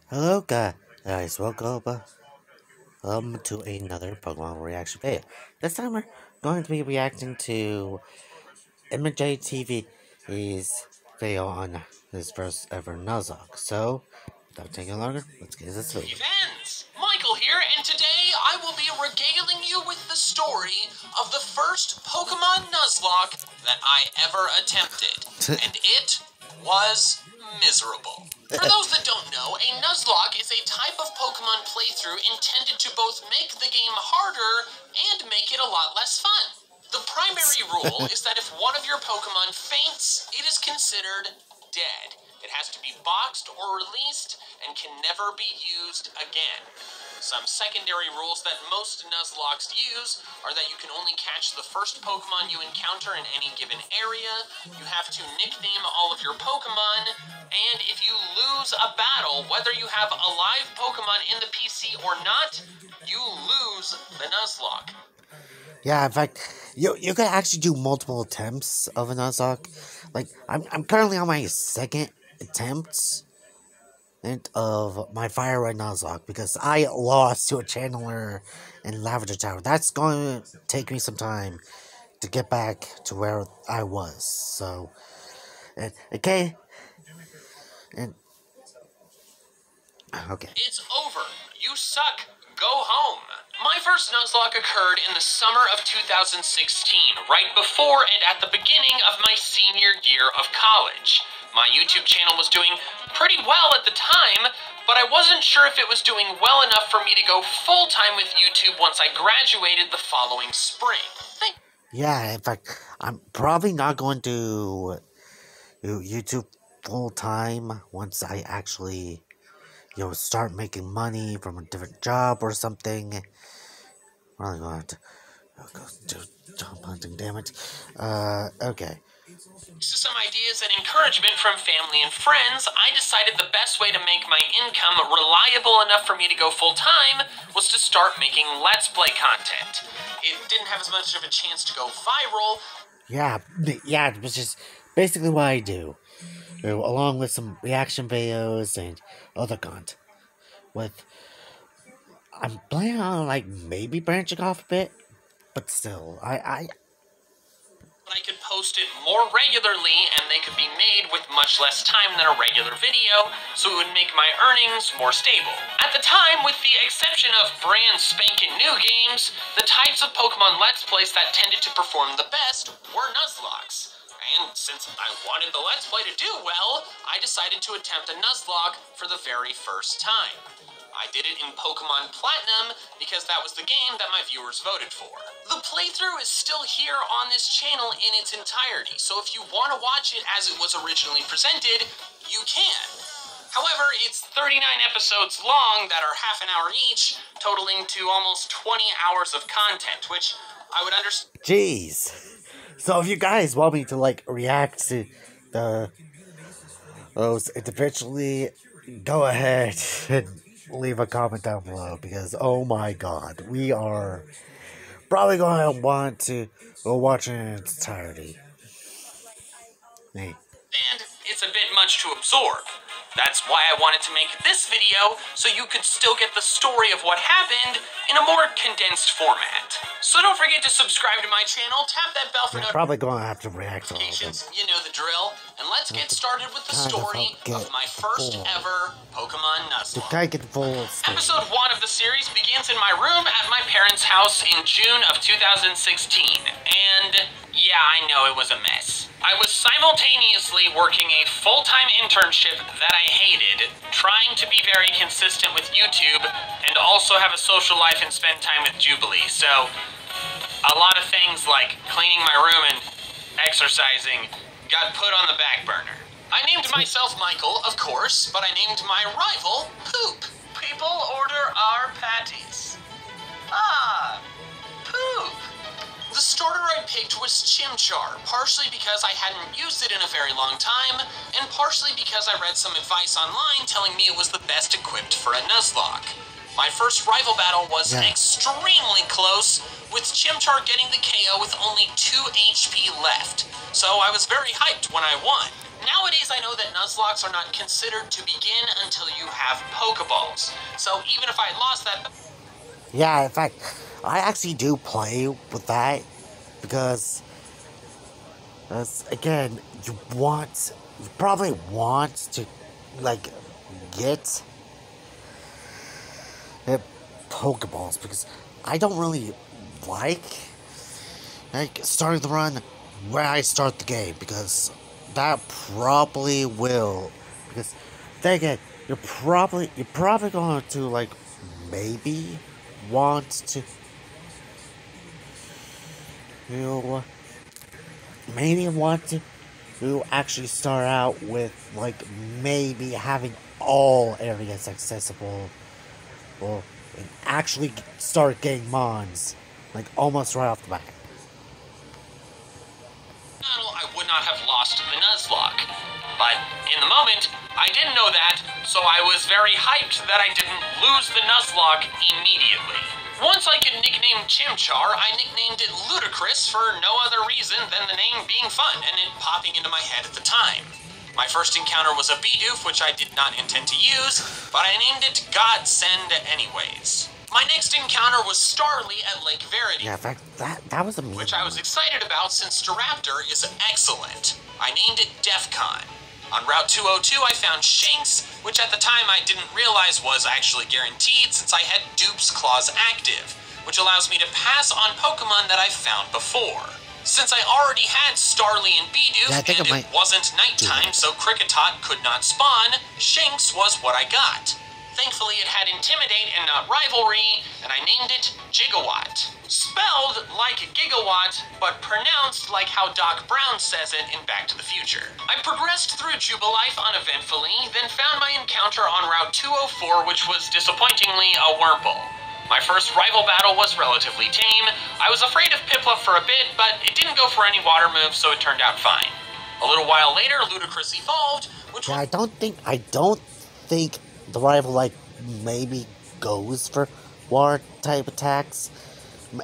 Hello guys, welcome to another Pokemon reaction video. This time we're going to be reacting to MandJtv's video on his first ever nuzlocke. So, without taking longer, let's get this video. Fans, Michael here, and today I will be regaling you with the story of the first Pokemon Nuzlocke that I ever attempted, and it was miserable. For those that don't know, a Nuzlocke is a type of Pokemon playthrough intended to both make the game harder and make it a lot less fun. The primary rule is that if one of your Pokemon faints, it is considered dead. It has to be boxed or released and can never be used again. Some secondary rules that most Nuzlockes use are that you can only catch the first Pokemon you encounter in any given area, you have to nickname all of your Pokemon, and if you lose a battle, whether you have a live Pokemon in the PC or not, you lose the Nuzlocke. Yeah, in fact, you could actually do multiple attempts of a nuzlocke. Like, I'm currently on my second attempt of my Fire Red Nuzlocke because I lost to a channeler in Lavender Tower. That's going to take me some time to get back to where I was. So, okay. It's over. You suck. Go home. My first Nuzlocke occurred in the summer of 2016, right before and at the beginning of my senior year of college. My YouTube channel was doing pretty well at the time, but I wasn't sure if it was doing well enough for me to go full-time with YouTube once I graduated the following spring. Yeah, in fact, I'm probably not going to do YouTube full-time once I actually, start making money from a different job or something. I'm really going to have to go do job hunting, damn it. Okay. To some ideas and encouragement from family and friends, I decided the best way to make my income reliable enough for me to go full-time was to start making Let's Play content. It didn't have as much of a chance to go viral. Yeah, which is basically what I do. Along with some reaction videos and other content. I'm planning on, maybe branching off a bit, but still, I could post it more regularly and they could be made with much less time than a regular video, so it would make my earnings more stable. At the time, with the exception of brand spanking new games, the types of Pokemon Let's Plays that tended to perform the best were Nuzlockes. And since I wanted the Let's Play to do well, I decided to attempt a Nuzlocke for the very first time. I did it in Pokemon Platinum because that was the game that my viewers voted for. The playthrough is still here on this channel in its entirety, so if you want to watch it as it was originally presented, you can. However, it's 39 episodes long that are half an hour each, totaling to almost 20 hours of content, which I would understand. Jeez. So if you guys want me to, react to those individually, go ahead and leave a comment down below, because oh my god, we are probably going to want to go watch it in its entirety. And it's a bit much to absorb. That's why I wanted to make this video, so you could still get the story of what happened in a more condensed format. So don't forget to subscribe to my channel, tap that bell for notifications. Probably going to have to react to all of them. You know the drill. And let's get started with the story of my first ever Pokemon Nuzlocke. Episode 1 of the series begins in my room at my parents' house in June of 2016. And yeah, I know it was a mess. I was simultaneously working a full-time internship that I hated, trying to be very consistent with YouTube, and also have a social life and spend time with Jubilee. So, a lot of things like cleaning my room and exercising got put on the back burner. I named myself Michael, of course, but I named my rival Poop. People order our patties. Ah, Poop. The starter I picked was Chimchar, partially because I hadn't used it in a very long time, and partially because I read some advice online telling me it was the best equipped for a Nuzlocke. My first rival battle was extremely close, with Chimchar getting the KO with only 2 HP left, so I was very hyped when I won. Nowadays, I know that Nuzlocks are not considered to begin until you have Pokeballs. So even if I lost that... Yeah, in fact, I actually do play with that because, again, you probably want to, like, get Pokeballs because I don't really like starting the run where I start the game because that probably will, because then again, you're probably going to, like, maybe want to, you maybe want to actually start out with, like, maybe having all areas accessible, or and actually start getting mons, like, almost right off the bat. I would not have lost the Nuzlocke. But in the moment, I didn't know that, so I was very hyped that I didn't lose the Nuzlocke immediately. Once I could nickname Chimchar, I nicknamed it Ludicrous for no other reason than the name being fun and it popping into my head at the time. My first encounter was a Bidoof, which I did not intend to use, but I named it Godsend anyways. My next encounter was Starly at Lake Verity. Yeah, in fact, that was amazing. Which I was excited about since Staraptor is excellent. I named it Defcon. On Route 202, I found Shanks, which at the time I didn't realize was actually guaranteed since I had Dupe's Claws active, which allows me to pass on Pokemon that I've found before. Since I already had Starly and Bidoof, and it wasn't nighttime, so Kricketot could not spawn, Shanks was what I got. Thankfully, it had Intimidate and not Rivalry, and I named it Gigawatt. Spelled like Gigawatt, but pronounced like how Doc Brown says it in Back to the Future. I progressed through Jubilife uneventfully, then found my encounter on Route 204, which was disappointingly a Wurmple. My first rival battle was relatively tame. I was afraid of Piplup for a bit, but it didn't go for any water moves, so it turned out fine. A little while later, Ludicrous evolved, which... Yeah, I don't think the rival, like, maybe goes for water type attacks.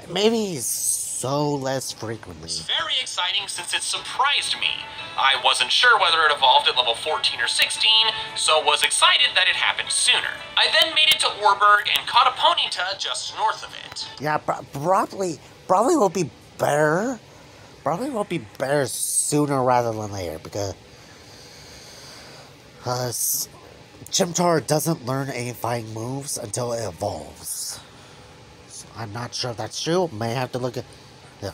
Maybe so less frequently. It's very exciting since it surprised me. I wasn't sure whether it evolved at level 14 or 16, so was excited that it happened sooner. I then made it to Orberg and caught a Ponyta just north of it. Yeah, probably will be better. Probably will be better sooner rather than later because Chimchar doesn't learn any fighting moves until it evolves. So I'm not sure if that's true. May have to look at... Yeah.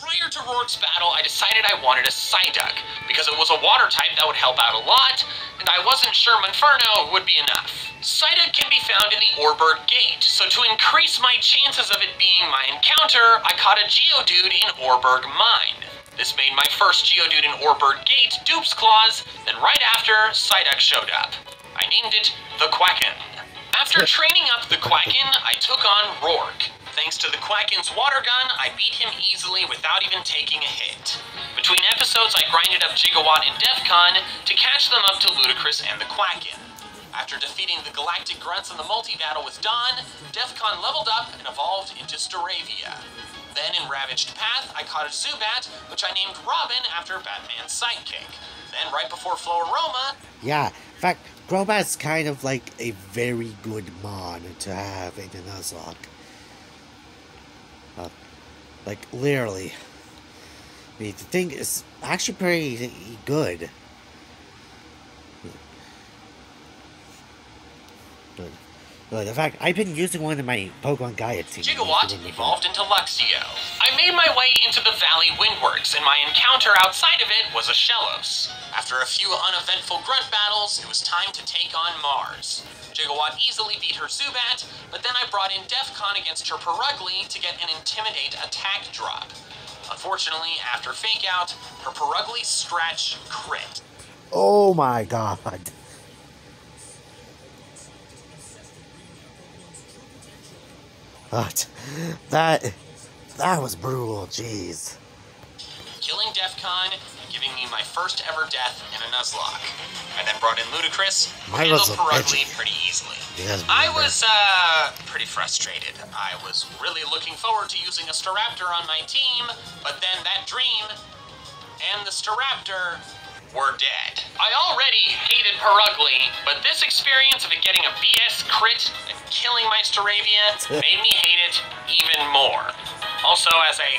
Prior to Rourke's battle, I decided I wanted a Psyduck, because it was a water type that would help out a lot, and I wasn't sure Monferno would be enough. Psyduck can be found in the Orberg Gate, so to increase my chances of it being my encounter, I caught a Geodude in Orberg Mine. This made my first Geodude in Orberg Gate Dupe's Claws, then right after, Psyduck showed up. I named it the Quacken. After training up the Quacken, I took on Rourke. Thanks to the Quacken's water gun, I beat him easily without even taking a hit. Between episodes, I grinded up Gigawatt and Defcon to catch them up to Ludicrous and the Quacken. After defeating the Galactic Grunts in the multi-battle with Dawn, Defcon leveled up and evolved into Staravia. Then in Ravaged Path, I caught a Zubat, which I named Robin after Batman's sidekick. Then right before Floaroma... Yeah, in fact, Crobat's kind of like a very good mod to have in a Nuzlocke. Like, literally. I mean, the thing is actually pretty good. But in fact, I've been using one in my Pokemon Gaia team. Gigawatt evolved into Luxio. I made my way into the Valley Windworks, and my encounter outside of it was a Shellos. After a few uneventful grunt battles, it was time to take on Mars. Gigawatt easily beat her Zubat, but then I brought in Defcon against her Perugly to get an Intimidate attack drop. Unfortunately, after Fake Out, her Perugly Scratch crit. Oh my god. But that was brutal, jeez. Killing Defcon and giving me my first ever death in a Nuzlocke. I then brought in Ludicrous, who handled Perugly pretty easily. I was pretty frustrated. I was really looking forward to using a Staraptor on my team, but then that dream and the Staraptor were dead. I already hated Perugly, but this experience of it getting a BS crit and killing Meisteravia made me hate it even more. Also, as a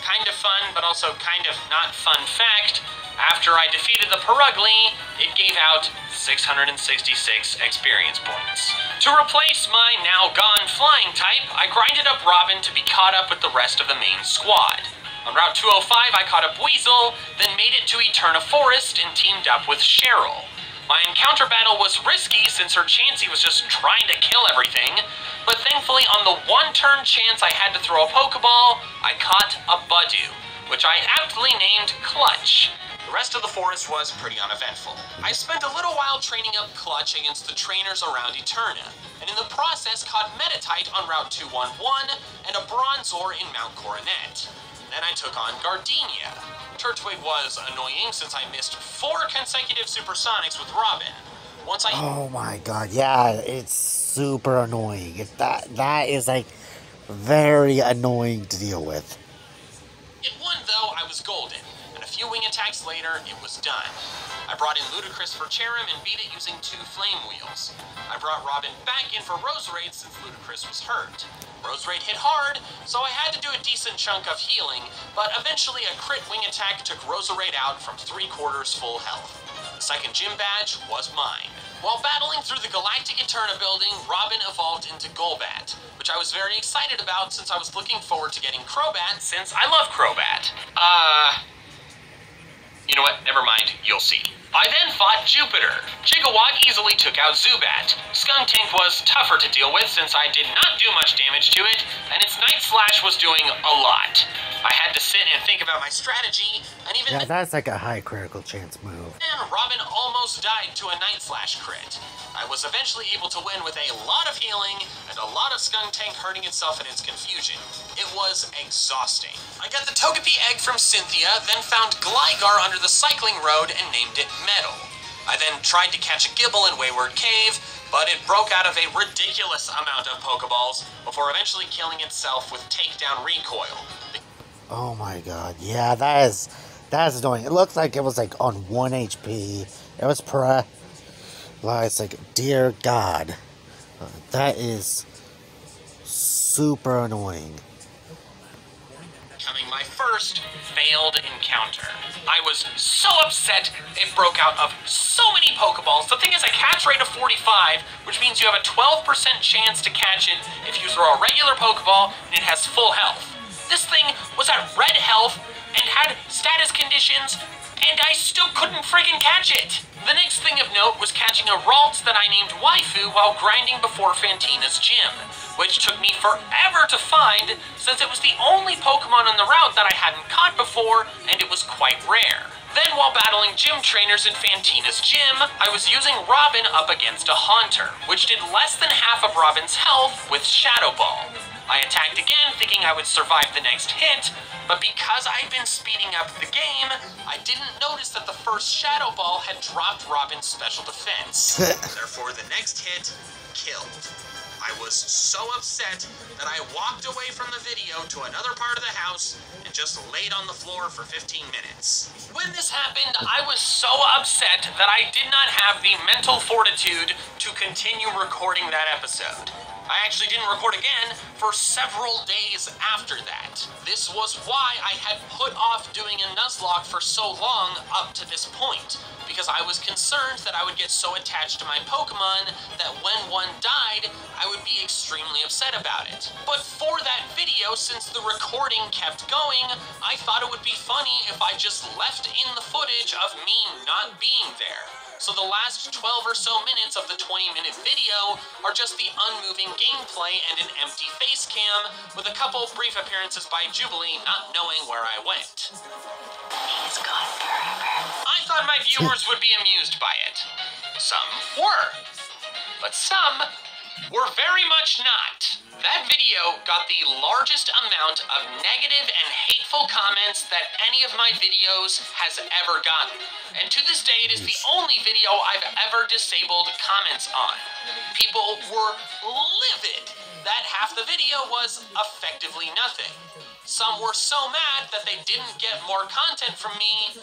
kind of fun, but also kind of not fun fact, after I defeated the Perugly, it gave out 666 experience points. To replace my now gone flying type, I grinded up Robin to be caught up with the rest of the main squad. On Route 205, I caught up Weasel, then made it to Eterna Forest and teamed up with Cheryl. My encounter battle was risky since her Chansey was just trying to kill everything, but thankfully on the one-turn chance I had to throw a Pokeball, I caught a Budew, which I aptly named Clutch. The rest of the forest was pretty uneventful. I spent a little while training up Clutch against the trainers around Eterna, and in the process caught Meditite on Route 211 and a Bronzor in Mount Coronet. Then I took on Gardenia. Turtwig was annoying since I missed 4 consecutive Supersonics with Robin. Oh my god, yeah, it's super annoying. That is like very annoying to deal with. In one though, I was golden, and a few wing attacks later, it was done. I brought in Ludicrous for Cherim and beat it using 2 Flame Wheels. I brought Robin back in for Roserade since Ludicrous was hurt. Roserade hit hard, so I had to do a decent chunk of healing, but eventually a crit wing attack took Roserade out from 3/4 full health. The second gym badge was mine. While battling through the Galactic Eterna building, Robin evolved into Golbat, which I was very excited about since I was looking forward to getting Crobat since I love Crobat. You know what? Never mind. You'll see. I then fought Jupiter. Gigawatt easily took out Zubat. Skuntank was tougher to deal with since I did not do much damage to it, and its Night Slash was doing a lot. I had to sit and think about my strategy, and even that's like a high critical chance move. And Robin almost died to a Night Slash crit. I was eventually able to win with a lot of healing and a lot of Skuntank hurting itself in its confusion. It was exhausting. I got the Togepi egg from Cynthia, then found Gligar under the cycling road and named it Metal. I then tried to catch a Gibble in Wayward Cave, but it broke out of a ridiculous amount of Pokeballs before eventually killing itself with Takedown Recoil. Oh my god, yeah, that's annoying. It looked like it was like on 1 HP. It was it's like, dear god, that is super annoying. Becoming my first failed encounter. I was so upset it broke out of so many Pokeballs. The thing is a catch rate of 45, which means you have a 12% chance to catch it if you throw a regular Pokeball and it has full health. This thing was at red health and had status conditions, and I still couldn't friggin' catch it. The next thing of note was catching a Ralts that I named Waifu while grinding before Fantina's gym, which took me forever to find since it was the only Pokemon on the route that I hadn't caught before, and it was quite rare. Then while battling gym trainers in Fantina's gym, I was using Robin up against a Haunter, which did less than half of Robin's health with Shadow Ball. I attacked again thinking I would survive the next hit, but because I'd been speeding up the game, I didn't notice that the first Shadow Ball had dropped Robin's special defense. Therefore, the next hit killed. I was so upset that I walked away from the video to another part of the house and just laid on the floor for 15 minutes. When this happened, I was so upset that I did not have the mental fortitude to continue recording that episode. I actually didn't record again for several days after that. This was why I had put off doing a Nuzlocke for so long up to this point, because I was concerned that I would get so attached to my Pokemon that when one died, I would be extremely upset about it. But for that video, since the recording kept going, I thought it would be funny if I just left in the footage of me not being there. So the last 12 or so minutes of the 20-minute video are just the unmoving gameplay and an empty face cam, with a couple brief appearances by Jubilee not knowing where I went. He's gone forever. I thought my viewers would be amused by it. Some were, but some were very much not. That video got the largest amount of negative and hateful comments that any of my videos has ever gotten. And to this day, it is the only video I've ever disabled comments on. People were livid that half the video was effectively nothing. Some were so mad that they didn't get more content from me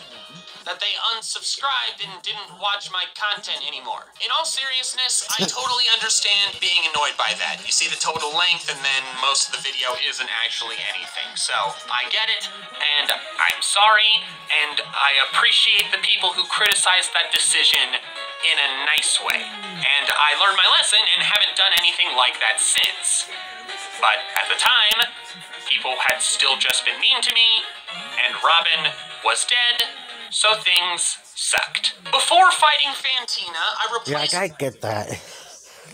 that they unsubscribed and didn't watch my content anymore. In all seriousness, I totally understand being annoyed by that. You see the total length and then most of the video isn't actually anything. So, I get it, and I'm sorry, and I appreciate the people who criticized that decision in a nice way. And I learned my lesson and haven't done anything like that since. But at the time, people had still just been mean to me, and Robin was dead, so things sucked. Before fighting Fantina, I replaced... Yeah, I get that.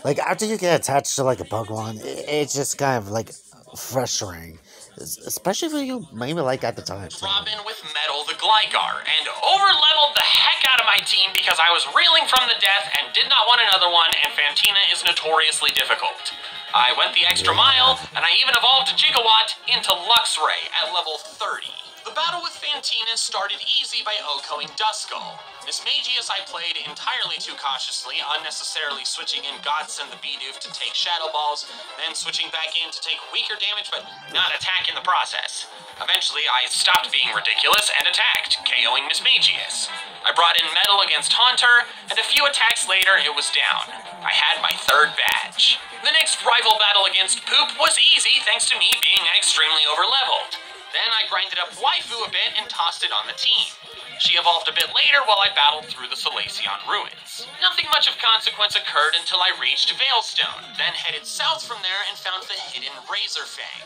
Like, after you get attached to, like, a Pokemon, it's just kind of, like, frustrating. Especially for you, maybe, like, at the time. Robin with Metal the Gligar, and over-leveled the heck out of my team because I was reeling from the death and did not want another one, and Fantina is notoriously difficult. I went the extra mile, and I even evolved Gigawatt into Luxray at level 30. The battle with Fantina started easy by OHKOing Duskull. MandJtv's I played entirely too cautiously, unnecessarily switching in Godson the Bidoof to take Shadow Balls, then switching back in to take weaker damage but not attack in the process. Eventually, I stopped being ridiculous and attacked, KOing MandJtv's. I brought in Metal against Haunter, and a few attacks later it was down. I had my third badge. The next rival battle against Poop was easy thanks to me being extremely overleveled. Then I grinded up Waifu a bit and tossed it on the team. She evolved a bit later while I battled through the Solaceon ruins. Nothing much of consequence occurred until I reached Veilstone, then headed south from there and found the hidden Razor Fang.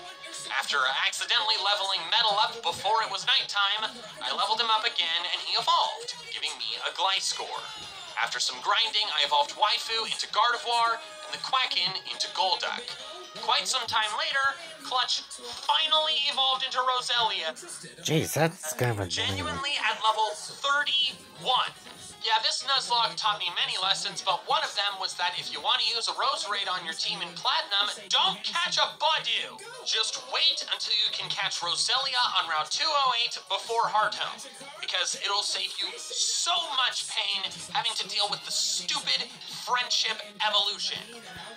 After accidentally leveling Metal up before it was nighttime, I leveled him up again and he evolved, giving me a Gliscor. After some grinding, I evolved Waifu into Gardevoir and the Quacken into Golduck. Quite some time later, Clutch finally evolved into Roselia. Jeez, that's kind of a genuinely at level 31. Yeah, this nuzlocke taught me many lessons, but one of them was that if you want to use a Roserade on your team in Platinum, don't catch a Budew! Just wait until you can catch Roselia on Route 208 before Heart Home, because it'll save you so much pain having to deal with the stupid friendship evolution.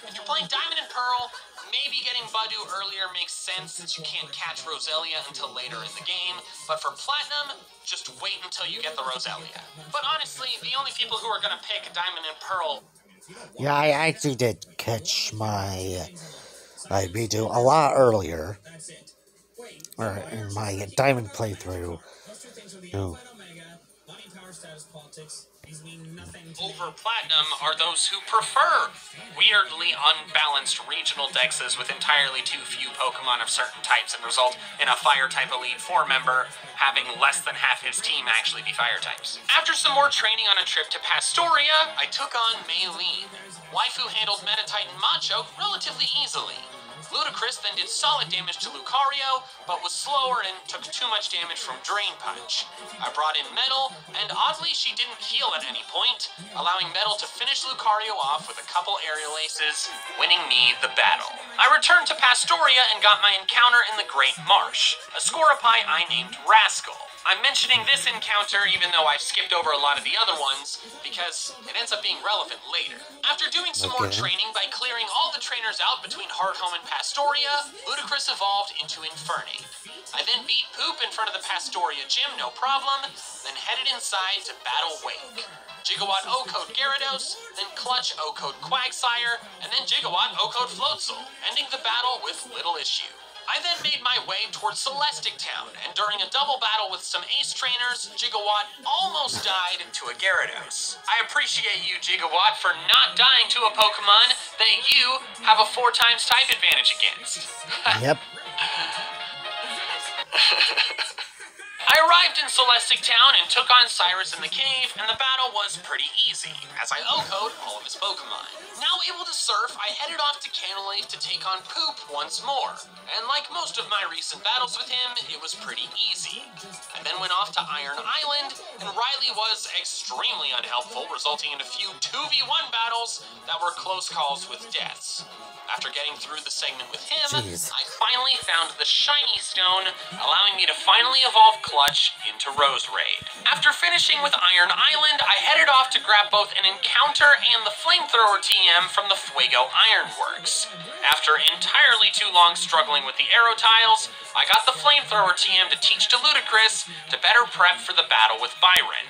If you're playing Diamond and Pearl, maybe getting Budew earlier makes sense since you can't catch Roselia until later in the game, but for Platinum, just wait until you get the Roselia. But honestly, the only people who are gonna pick Diamond and Pearl... Yeah, I actually did catch my Bidoof a lot earlier. Or in my Diamond playthrough. No. Over Platinum are those who prefer weirdly unbalanced regional dexes with entirely too few Pokemon of certain types and result in a Fire-type Elite Four member having less than half his team actually be Fire types. After some more training on a trip to Pastoria, I took on Maylene. Waifu handled Meta-Titan Machoke relatively easily. Ludicrous then did solid damage to Lucario, but was slower and took too much damage from Drain Punch. I brought in Metal, and oddly she didn't heal at any point, allowing Metal to finish Lucario off with a couple aerial aces, winning me the battle. I returned to Pastoria and got my encounter in the Great Marsh, a Scorepai I named Rascal. I'm mentioning this encounter even though I've skipped over a lot of the other ones, because it ends up being relevant later. After doing some more training by clearing all the trainers out between Heart Home and Pastoria, Ludicrous evolved into Infernape. I then beat Poop in front of the Pastoria gym, no problem, then headed inside to battle Wake. Gigawatt OHKO'd Gyarados, then Clutch OHKO'd Quagsire, and then Gigawatt OHKO'd Floatzel, ending the battle with little issue. I then made my way towards Celestic Town, and during a double battle with some ace trainers, Gigawatt almost died to a Gyarados. I appreciate you, Gigawatt, for not dying to a Pokemon that you have a 4x type advantage against. Yep. I arrived in Celestic Town and took on Cyrus in the cave, and the battle was pretty easy, as I OHKO'd all of his Pokemon. Now able to surf, I headed off to Canalave to take on Poop once more, and like most of my recent battles with him, it was pretty easy. I then went off to Iron Island, and Riley was extremely unhelpful, resulting in a few 2v1 battles that were close calls with deaths. After getting through the segment with him, I finally found the Shiny Stone, allowing me to finally evolve Clutch into Roserade. After finishing with Iron Island, I headed off to grab both an Encounter and the Flamethrower TM from the Fuego Ironworks. After entirely too long struggling with the Arrow Tiles, I got the Flamethrower TM to teach to Ludicrous to better prep for the battle with Byron.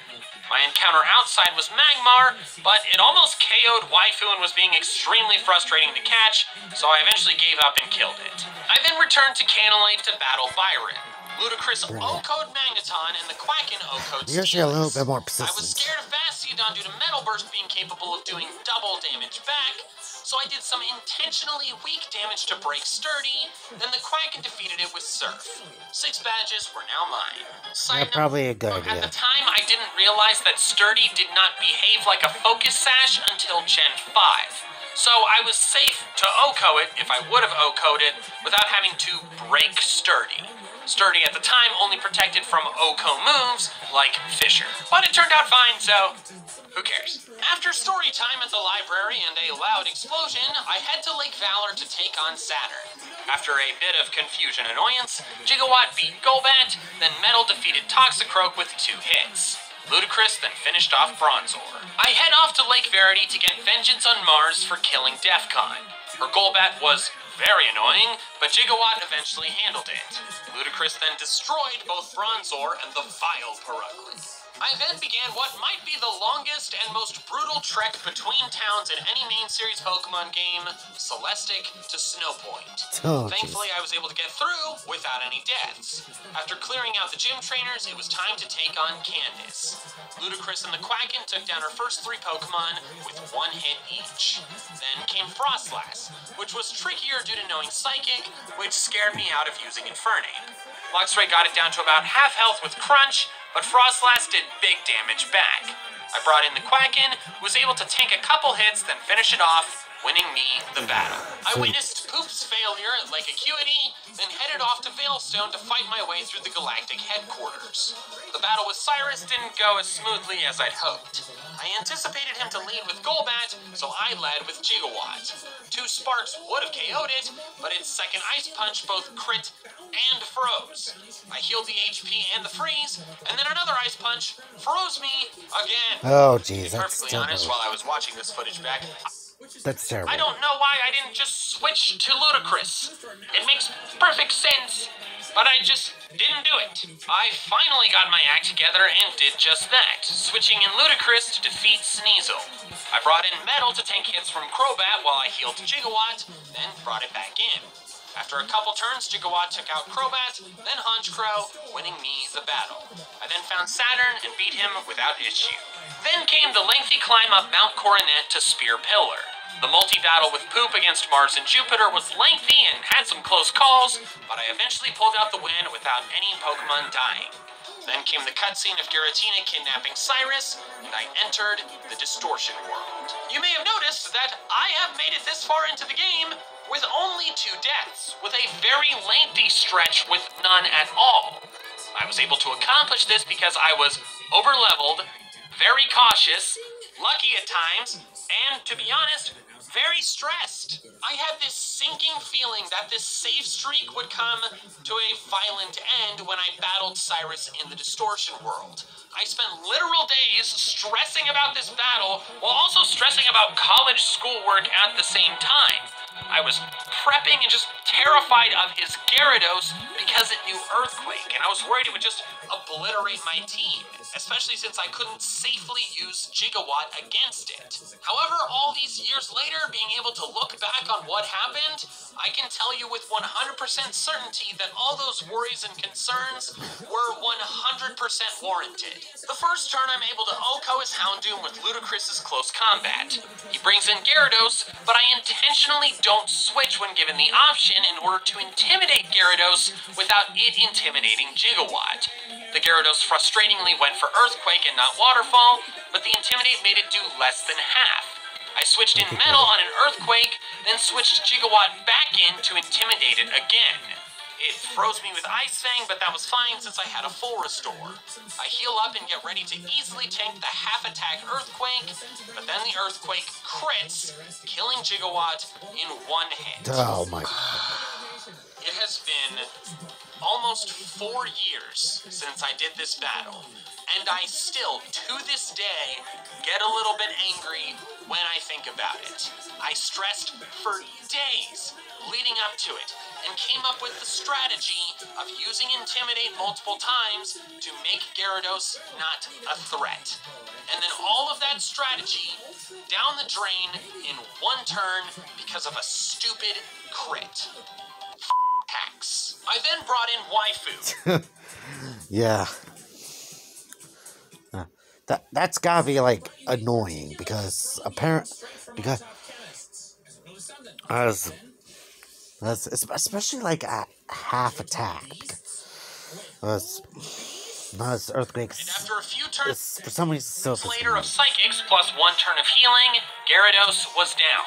My encounter outside was Magmar, but it almost KO'd Waifu and was being extremely frustrating to catch, so I eventually gave up and killed it. I then returned to Canalite to battle Byron. Ludicrous O-Code Magneton and the Quacken O-Code Steelix. A little bit more persistent. I was scared of Bastiodon due to Metal Burst being capable of doing double damage back, so I did some intentionally weak damage to break Sturdy, then the Quacken defeated it with Surf. 6 badges were now mine. Side note, probably a good idea. At the time, I didn't realize that Sturdy did not behave like a Focus Sash until Gen 5. So I was safe to OHKO it if I would have OHKO'd it without having to break Sturdy. Sturdy at the time only protected from OHKO moves like Fisher. But it turned out fine, so who cares? After story time at the library and a loud explosion, I head to Lake Valor to take on Saturn. After a bit of confusion and annoyance, Gigawatt beat Golbat, then Metal defeated Toxicroak with 2 hits. Ludicrous then finished off Bronzor. I head off to Lake Verity to get vengeance on Mars for killing Defcon. Her Golbat was very annoying, but Gigawatt eventually handled it. Ludicrous then destroyed both Bronzor and the vile Perugly. I then began what might be the longest and most brutal trek between towns in any main series Pokemon game, Celestic to Snowpoint. Thankfully, I was able to get through without any deaths. After clearing out the gym trainers, it was time to take on Candace. Ludicrous and the Quacken took down her first 3 Pokemon with 1 hit each. Then came Frostlass, which was trickier due to knowing Psychic, which scared me out of using Infernape. Luxray got it down to about half health with Crunch, but Frostlass did big damage back. I brought in the Quacken, was able to tank a couple hits, then finish it off, winning me the battle. I witnessed Poop's failure at Lake Acuity, then headed off to Veilstone to fight my way through the Galactic headquarters. The battle with Cyrus didn't go as smoothly as I'd hoped. I anticipated him to lead with Golbat, so I led with Gigawatt. 2 Sparks would have KO'd it, but its second Ice Punch both crit and froze. I healed the HP and the freeze, and then another Ice Punch froze me again. Oh, jeez, that's perfectly honest, while I was watching this footage back, that's terrible. I don't know why I didn't just switch to Ludicrous. It makes perfect sense, but I just didn't do it. I finally got my act together and did just that, switching in Ludicrous to defeat Sneasel. I brought in Metal to tank hits from Crobat while I healed Gigawatt, then brought it back in. After a couple turns, Gigawatt took out Crobat, then Honchkrow, winning me the battle. I then found Saturn and beat him without issue. Then came the lengthy climb up Mount Coronet to Spear Pillar. The multi-battle with Poop against Mars and Jupiter was lengthy and had some close calls, but I eventually pulled out the win without any Pokemon dying. Then came the cutscene of Giratina kidnapping Cyrus, and I entered the Distortion World. You may have noticed that I have made it this far into the game with only 2 deaths, with a very lengthy stretch with none at all. I was able to accomplish this because I was over-leveled, very cautious, lucky at times, and, to be honest, very stressed. I had this sinking feeling that this save streak would come to a violent end when I battled Cyrus in the Distortion World. I spent literal days stressing about this battle while also stressing about college schoolwork at the same time. I was prepping and just terrified of his Gyarados because it knew Earthquake, and I was worried it would just obliterate my team, especially since I couldn't safely use Gigawatt against it. However, all these years later, being able to look back on what happened, I can tell you with 100% certainty that all those worries and concerns were 100% warranted. The first turn I'm able to OHKO his Houndoom with Ludicrous's close combat. He brings in Gyarados, but I intentionally don't switch when given the option in order to intimidate Gyarados without it intimidating Gigawatt. The Gyarados frustratingly went for Earthquake and not Waterfall, but the Intimidate made it do less than half. I switched in Metal on an Earthquake, then switched Gigawatt back in to intimidate it again. It froze me with Ice Fang, but that was fine since I had a full restore. I heal up and get ready to easily tank the half-attack Earthquake, but then the Earthquake crits, killing Gigawatt in 1 hit. Oh my God. It has been almost 4 years since I did this battle, and I still, to this day, get a little bit angry when I think about it. I stressed for days leading up to it, and came up with the strategy of using Intimidate multiple times to make Gyarados not a threat. And then all of that strategy down the drain in one turn because of a stupid crit. Hacks. I then brought in Waifu. Yeah. That's gotta be like annoying because especially like at half attack. Because earthquakes. And after a few turns for some reason later of Psychics plus one turn of healing, Gyarados was down.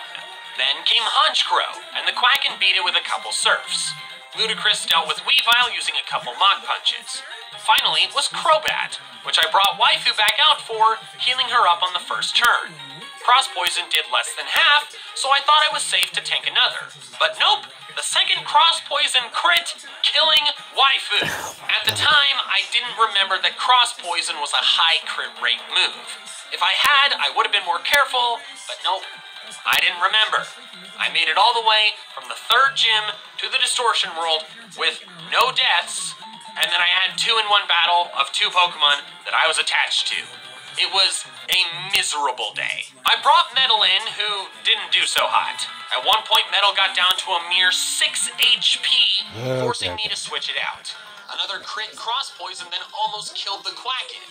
Then came Honchkrow, and the Quacken beat it with a couple surfs. Ludicrous dealt with Weavile using a couple Mach Punches. Finally was Crobat, which I brought Waifu back out for, healing her up on the first turn. Cross Poison did less than half, so I thought I was safe to tank another. But nope, the second Cross Poison crit, killing Waifu. At the time, I didn't remember that Cross Poison was a high crit rate move. If I had, I would have been more careful, but nope, I didn't remember. I made it all the way from the third gym to the Distortion World with no deaths, and then I had 2-in-1 battle of 2 Pokemon that I was attached to. It was a miserable day. I brought Metal in, who didn't do so hot. At one point, Metal got down to a mere 6 HP, forcing me to switch it out. Another crit Cross Poison then almost killed the Quacken.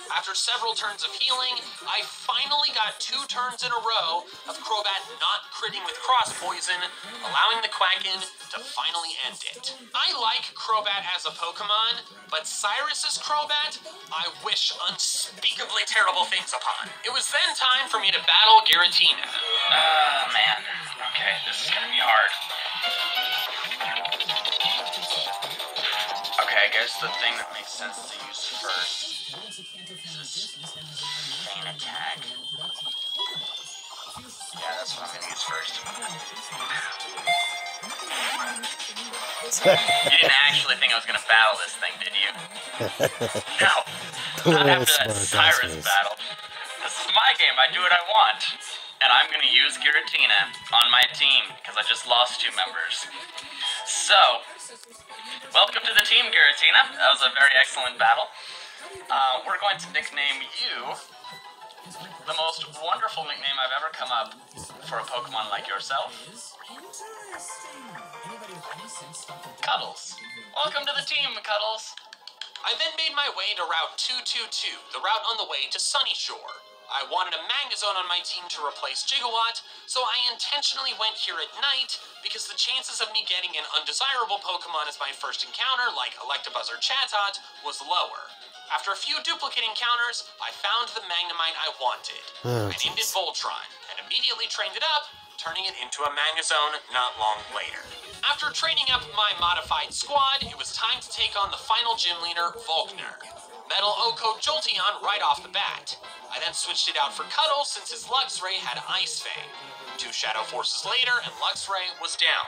After several turns of healing, I finally got 2 turns in a row of Crobat not critting with Cross Poison, allowing the Quacken to finally end it. I like Crobat as a Pokemon, but Cyrus's Crobat, I wish unspeakably terrible things upon. It was then time for me to battle Giratina. Man. Okay, this is gonna be hard. Okay, I guess the thing that makes sense to use first is Feint Attack. Yeah, that's what I'm gonna use first. You didn't actually think I was gonna battle this thing, did you? No. Not after that Cyrus battle. This is my game, I do what I want. And I'm gonna use Giratina on my team, because I just lost 2 members. So, welcome to the team, Giratina. That was a very excellent battle. We're going to nickname you the most wonderful nickname I've ever come up for a Pokemon like yourself. Cuddles. Welcome to the team, Cuddles. I then made my way to Route 222, the route on the way to Sunny Shore. I wanted a Magnezone on my team to replace Gigawatt, so I intentionally went here at night because the chances of me getting an undesirable Pokemon as my first encounter, like Electabuzz or Chatot, was lower. After a few duplicate encounters, I found the Magnemite I wanted. I named it Voltron, and immediately trained it up, turning it into a Magnezone not long later. After training up my modified squad, it was time to take on the final gym leader, Volkner. Metal Oko Jolteon right off the bat. I then switched it out for Cuddles since his Luxray had Ice Fang. 2 Shadow Forces later, and Luxray was down.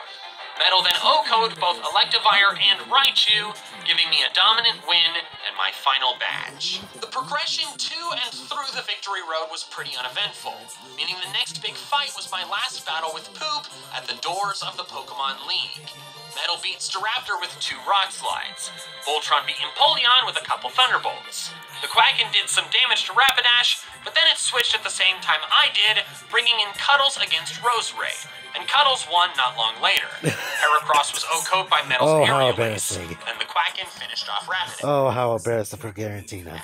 Metal then Oko'd both Electivire and Raichu, giving me a dominant win and my final badge. The progression to and through the victory road was pretty uneventful, meaning the next big fight was my last battle with Poop at the doors of the Pokemon League. Metal beat Staraptor with 2 Rock Slides. Voltron beat Empoleon with a couple Thunderbolts. The Quacken did some damage to Rapidash, but then it switched at the same time I did, bringing in Cuddles against Roserade. And Cuddles won not long later. Heracross was Oko'd by Metal's Aerial Ace, and the Quacken finished off Rapidash. Oh, how embarrassing for Giratina.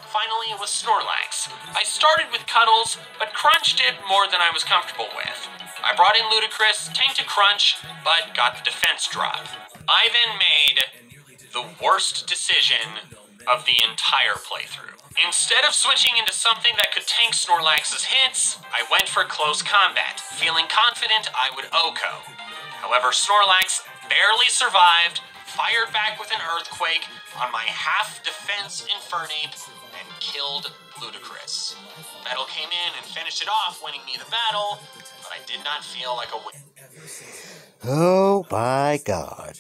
Finally, it was Snorlax. I started with Cuddles, but Crunch did more than I was comfortable with. I brought in Ludicrous, tanked a Crunch, but got the defense drop. I then made the worst decision of the entire playthrough. Instead of switching into something that could tank Snorlax's hits, I went for close combat, feeling confident I would Oko. However, Snorlax barely survived, fired back with an Earthquake on my half-defense Infernape, and killed Ludicrous. Metal came in and finished it off, winning me the battle, but I did not feel like a win. Oh my god.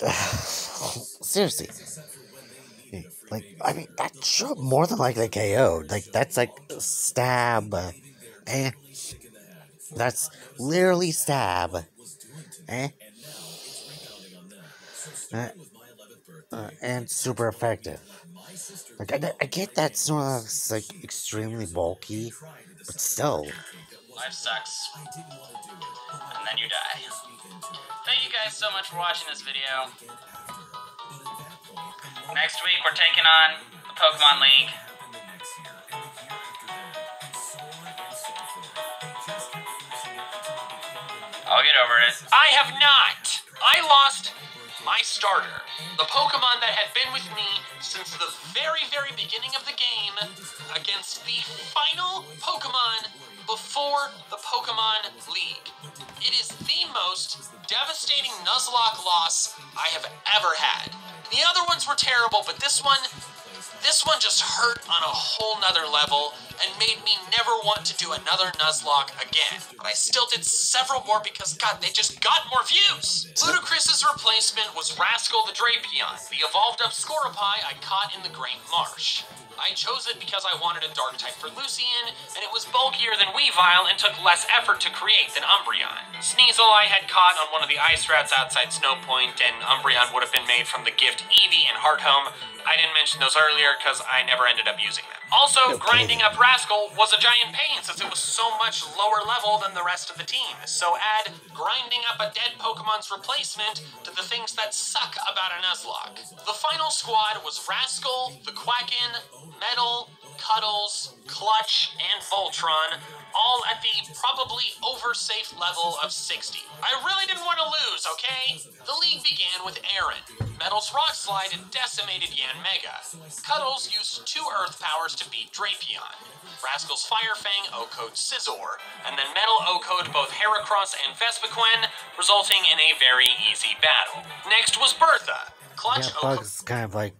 Seriously. Like, I mean, that should more than likely KO. Like, that's like stab. That's literally stab. Eh? And super effective. Like, I get that Snorlax like extremely bulky, but still. Life sucks. And then you die. Thank you guys so much for watching this video. Next week we're taking on the Pokemon League. I'll get over it. I have not! I lost my starter. The Pokemon that had been with me since the very, very beginning of the game against the final Pokemon before the Pokemon League. It is the most devastating Nuzlocke loss I have ever had. The other ones were terrible, but this one just hurt on a whole nother level and made me never want to do another Nuzlocke again. But I still did several more because, God, they just got more views. Ludicrous's replacement was Rascal the Drapion, the evolved up Scoropie I caught in the Great Marsh. I chose it because I wanted a dark type for Lucian, and it was bulkier than Weavile and took less effort to create than Umbreon. Sneasel I had caught on one of the ice routes outside Snow Point, and Umbreon would have been made from the gift Eevee and Hearthome. I didn't mention those earlier because I never ended up using them. Also, grinding up Rascal was a giant pain since it was so much lower level than the rest of the team. So add grinding up a dead Pokemon's replacement to the things that suck about a Nuzlocke. The final squad was Rascal, the Quacken, Metal, Cuddles, Clutch, and Voltron, all at the probably oversafe level of 60. I really didn't want to lose, okay? The league began with Aaron. Metal's Rock Slide decimated Yanmega. Cuddles used 2 Earth powers to beat Drapion. Rascal's Fire Fang O-code Scizor, and then Metal O-code both Heracross and Vespiquen, resulting in a very easy battle. Next was Bertha. Clutch Bug's kind of like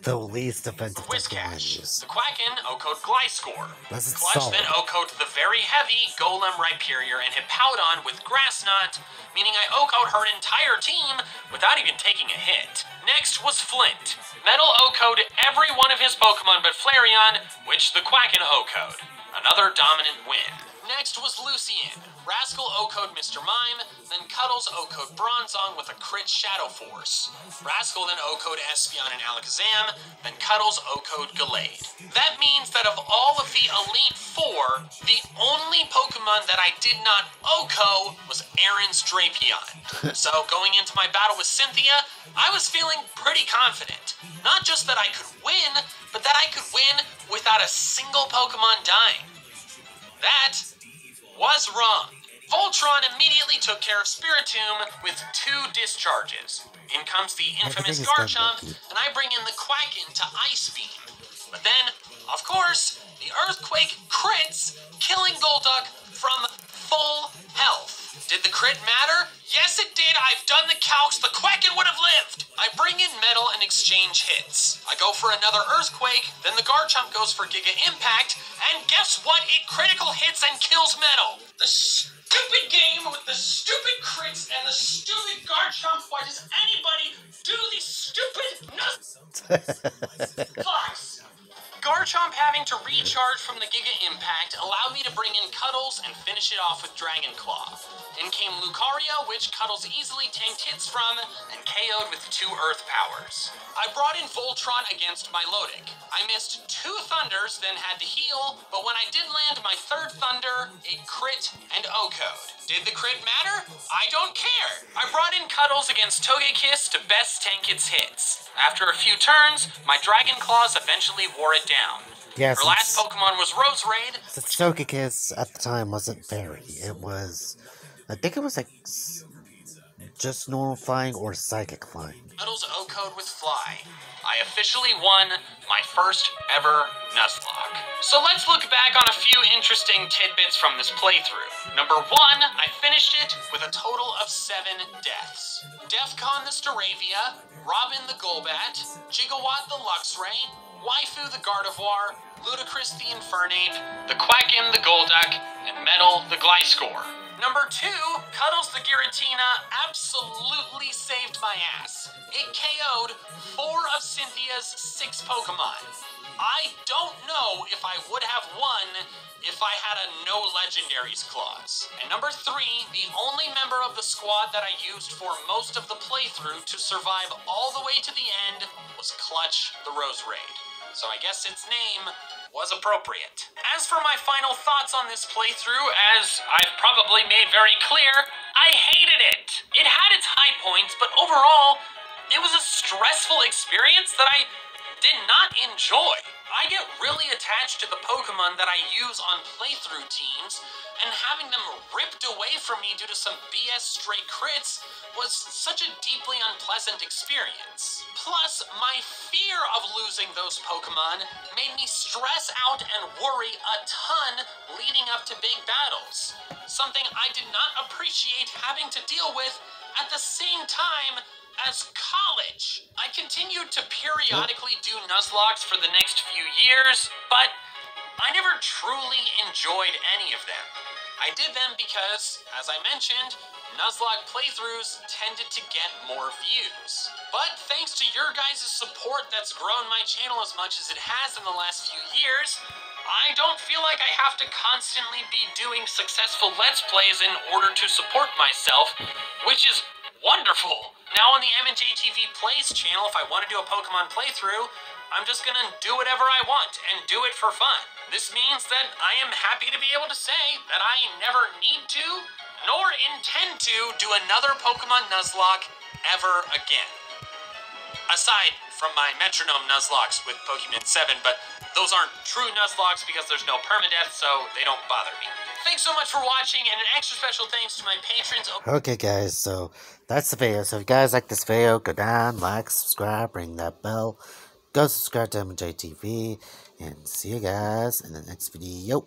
the least offensive Whiscash. The Quacken O-code Gliscor. Clutch solid. then O-code the very heavy Golem Rhyperior and Hippowdon with Grass Knot, meaning I O-code her entire team without even taking a hit. Next was Flint. Metal O-code every one of his Pokemon but Flareon, which the Quacken O-code. Another dominant win. Next was Lucian. Rascal O-code Mr. Mime, then Cuddles O-code Bronzong with a crit Shadow Force. Rascal then O-code Espeon and Alakazam, then Cuddles O-code Gallade. That means that of all of the Elite Four, the only Pokemon that I did not O-code was Aaron's Drapion. So going into my battle with Cynthia, I was feeling pretty confident. Not just that I could win, but that I could win without a single Pokemon dying. That was wrong. Voltron immediately took care of Spiritomb with 2 discharges. In comes the infamous Garchomp, and I bring in the Quacken to Ice Beam. But then, of course, the Earthquake crits, killing Golduck from full health. Did the crit matter? Yes, it did. I've done the calcs. The Quacken would have lived. I bring in Metal and exchange hits. I go for another Earthquake, then the Garchomp goes for Giga Impact, and guess what? It critical hits and kills Metal. The stupid game with the stupid crits and the stupid Garchomp. Why does anybody do these stupid fucks? Garchomp having to recharge from the Giga Impact allowed me to bring in Cuddles and finish it off with Dragon Claw. In came Lucario, which Cuddles easily tanked hits from and KO'd with 2 Earth powers. I brought in Voltron against Milotic. I missed 2 Thunders, then had to heal, but when I did land my 3rd Thunder, it crit and O-code. Did the crit matter? I don't care. I brought in Cuddles against Togekiss to best tank its hits. After a few turns, my Dragon Claws eventually wore it down. Yes, her last Pokemon was Roserade. The Togekiss at the time wasn't fairy. It was, I think it was like just normal flying or psychic flying. Cuddles O-code with Fly. I officially won my first ever Nuzlocke. So let's look back on a few interesting tidbits from this playthrough. Number 1, I finished it with a total of 7 deaths. Defcon the Staravia, Robin the Golbat, Gigawatt the Luxray, Waifu the Gardevoir, Ludicrous the Infernape, the Quacken the Golduck, and Metal the Gliscor. Number 2, Cuddles the Giratina absolutely saved my ass. It KO'd 4 of Cynthia's 6 Pokemon. I don't know if I would have won if I had a no legendaries clause. And number 3, the only member of the squad that I used for most of the playthrough to survive all the way to the end was Clutch the Rose Raid. So I guess its name was appropriate. As for my final thoughts on this playthrough, as I've probably made very clear, I hated it. It had its high points, but overall, it was a stressful experience that I did not enjoy. I get really attached to the Pokemon that I use on playthrough teams, and having them ripped away from me due to some BS stray crits was such a deeply unpleasant experience. Plus, my fear of losing those Pokemon made me stress out and worry a ton leading up to big battles, something I did not appreciate having to deal with at the same time as college. I continued to periodically do Nuzlocke for the next few years, but I never truly enjoyed any of them. I did them because, as I mentioned, Nuzlocke playthroughs tended to get more views. But thanks to your guys' support that's grown my channel as much as it has in the last few years, I don't feel like I have to constantly be doing successful Let's Plays in order to support myself, which is wonderful. Now on the MandJTV Plays channel, if I want to do a Pokemon playthrough, I'm just gonna do whatever I want and do it for fun. This means that I am happy to be able to say that I never need to, nor intend to, do another Pokemon Nuzlocke ever again. Aside from my Metronome Nuzlocke with Pokemon 7, but those aren't true Nuzlocke because there's no permadeath, so they don't bother me. Thanks so much for watching, and an extra special thanks to my patrons. Okay, guys, so that's the video. So if you guys like this video, go down, like, subscribe, ring that bell, go subscribe to MandJTV, and see you guys in the next video.